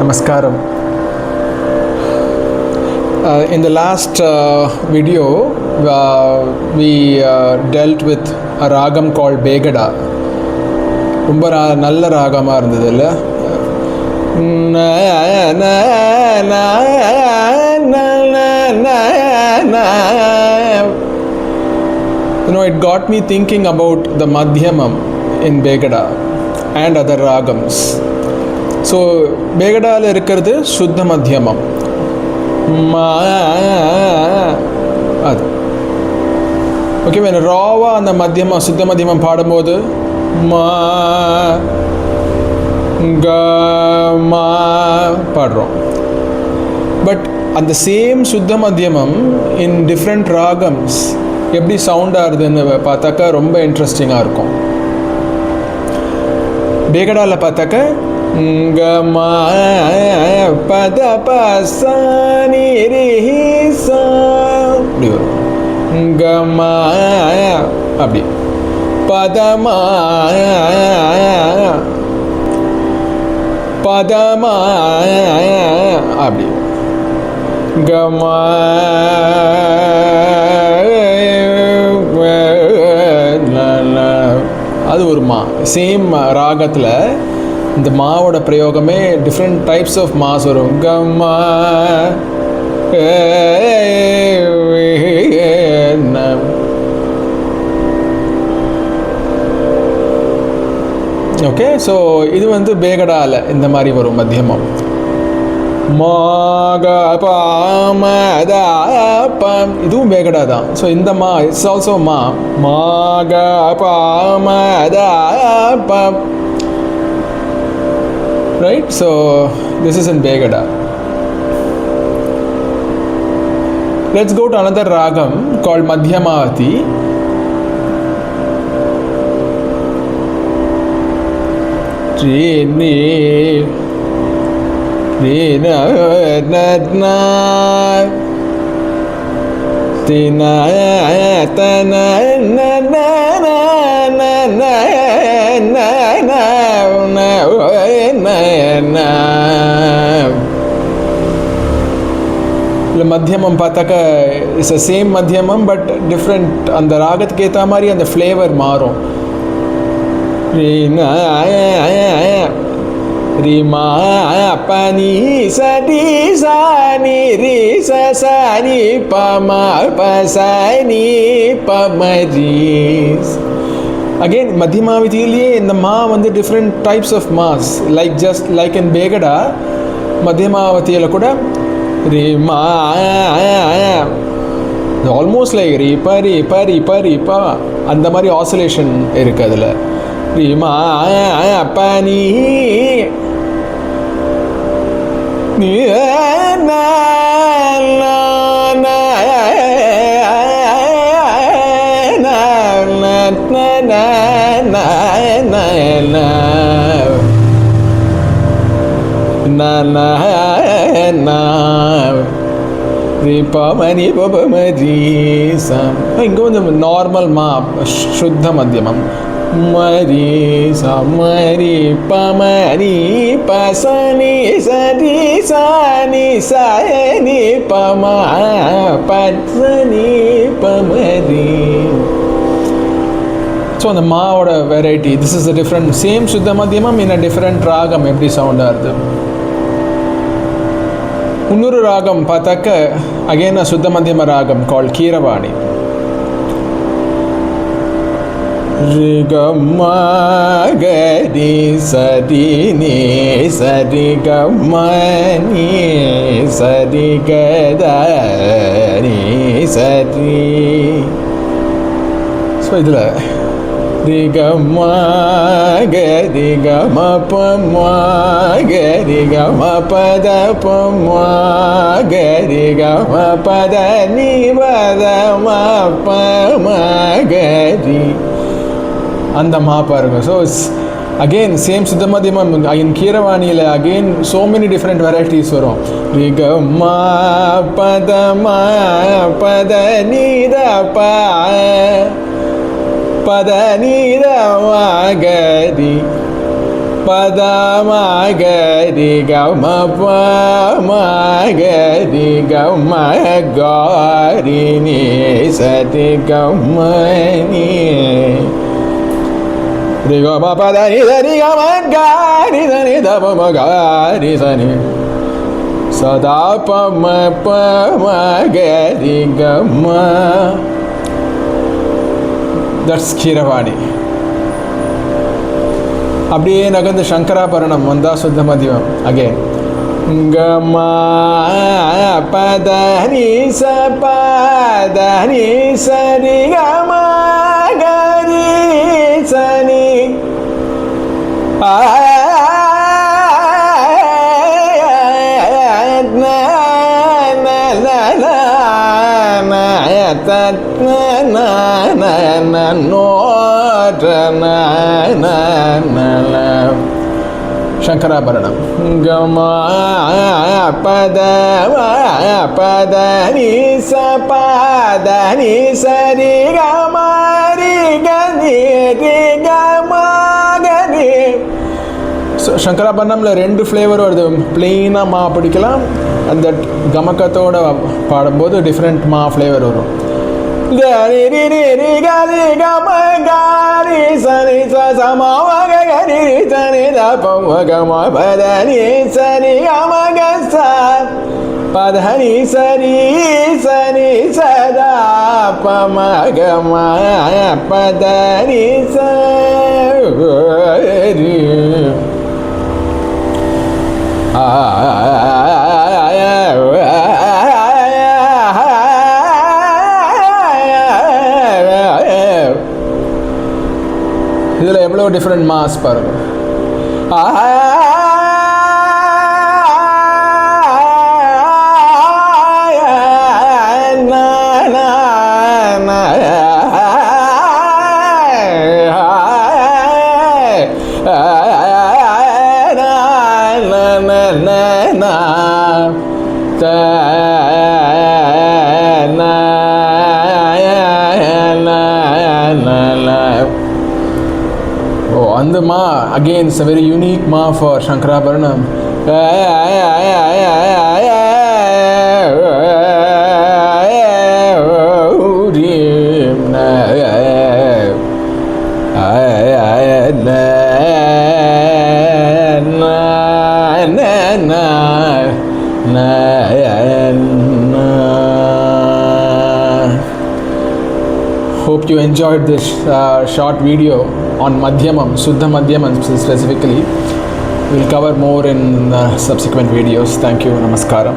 Namaskaram. In the last video, we dealt with a ragam called Begada. ரொம்ப நல்ல ராகமாக இருந்தது இல்லை? You know, it got me thinking about the Madhyamam in Begada and other ragams. So, Begadaல இருக்கிறது சுத்த மத்தியமம். அது okay. when ராவா அந்த மத்தியமம் சுத்த மத்தியமம் பாடும்போது மா க மா பாடுறோம். பட் அந்த same shuddha madhyamam in different ராகம்ஸ் எப்படி சவுண்ட் ஆகுதுன்னு பார்த்தாக்கா ரொம்ப இன்ட்ரெஸ்டிங்காக இருக்கும். பேகடாவில் பார்த்தாக்கா க மா பத ப நீ ரே சா அப்படி வரும். க மா அப்படி பதமா பதமா அப்படி கமா அது ஒரு மா. சேம் ராகத்தில் இந்த மாவோட பிரயோகமே டிஃப்ரெண்ட் டைப்ஸ் ஆஃப் மாஸ் வரும். Comma okay. ஸோ இது வந்து பேகடாவில் இந்த மாதிரி வரும் மத்தியமம். மாகபாமதாபம் இதுவும் பேகடா தான். ஸோ இந்த மா இட்ஸ் ஆல்சோ மா. மாகபாமதாபம் right. So this is in Begada. Let's go to another ragam called Madhyamavati. Re ni re na na na ti na ta na na na na na na na na na na. மத்தியமம் பார்த்தாக்கா it's a same madhyamam but different. அந்த ராகத்துக்கு ஏற்ற மாதிரி அந்த flavour மாறும். Rina Rima Pani Sadi Sani Risa Sani Pama Pasani Pamaris. Again, Madhyamavithiye in the ma வந்து different types of mas. Like just like in Begada, Madhyamavithiyala kuda Rima almost like Ripa Ripa Ripa Ripa அந்த மாதிரி oscillation இருக்கு அதில். Rima pani ni na na na na na na na na na na Ripa mani papa marisa. இங்கே வந்து normal மா சுத்த மத்தியமம். மரி சமரி பமரி பசனி சரி சனி சனி பம பசனி பமரி. So அந்த மாவோட variety. This is a different same shuddha madhyamam in a different ராகம் எப்படி சவுண்ட் ஆகுது. இன்னொரு ராகம் பார்த்தாக்க அகேன் அ சுத்த மத்தியம ராகம் கால் Keeravani. Rigama gadi sadi ni sadi gamma ni sadi gada ni sadi. So idla Rigama gadi gamma pamma gadi gamma pada pamma gadi gamma pada ni vada ma pamma gadi அந்த மா பாருங்க. So it's again same shuddha madhyamam. In கீரவாணியில் again so many different varieties வரும். ரிகமா பதமா பத நீத ப பத நீத வாகரி பதமகரி கம பமகரி கம காரி நீ சரி கமனி ரிகம பதனி சரி கம காரி சனி தபம காரி சனி சதா பம பமகரி கம. தட்ஸ் கீரவாணி. அப்படியே நகர்ந்து சங்கராபரணம் வந்தா சுத்த மதியம். அகேன் கமா பதனி ச பதனி சரி கமா கரி சனி சங்கராபரணம். கமா பத பதனி ச பதனி சரி கமாரி கனி ரி கமாகனி. சங்கராபரணம்ல 2 ஃப்ளேவர் வருது. பிளெயினாக மா பிடிக்கலாம், அந்த கமக்கத்தோட பாடும்போது டிஃப்ரெண்ட் மா ஃப்ளேவர் வரும். கரி ரி ரி ரி கரி கம காரி சனி ச சமவ கரி சனி தபம கம பதனி சரி கம கச பதனி சரி சனி சதா பம கம பதனி சரி இதில் எவ்வளோ டிஃப்ரெண்ட் மாஸ் பாருங்க. அந்த மா again it's a very unique ma for Shankarabharanam. Hope you enjoyed this short video on Madhyamam, Suddha Madhyamam specifically. We'll cover more in subsequent videos. Thank you. Namaskaram.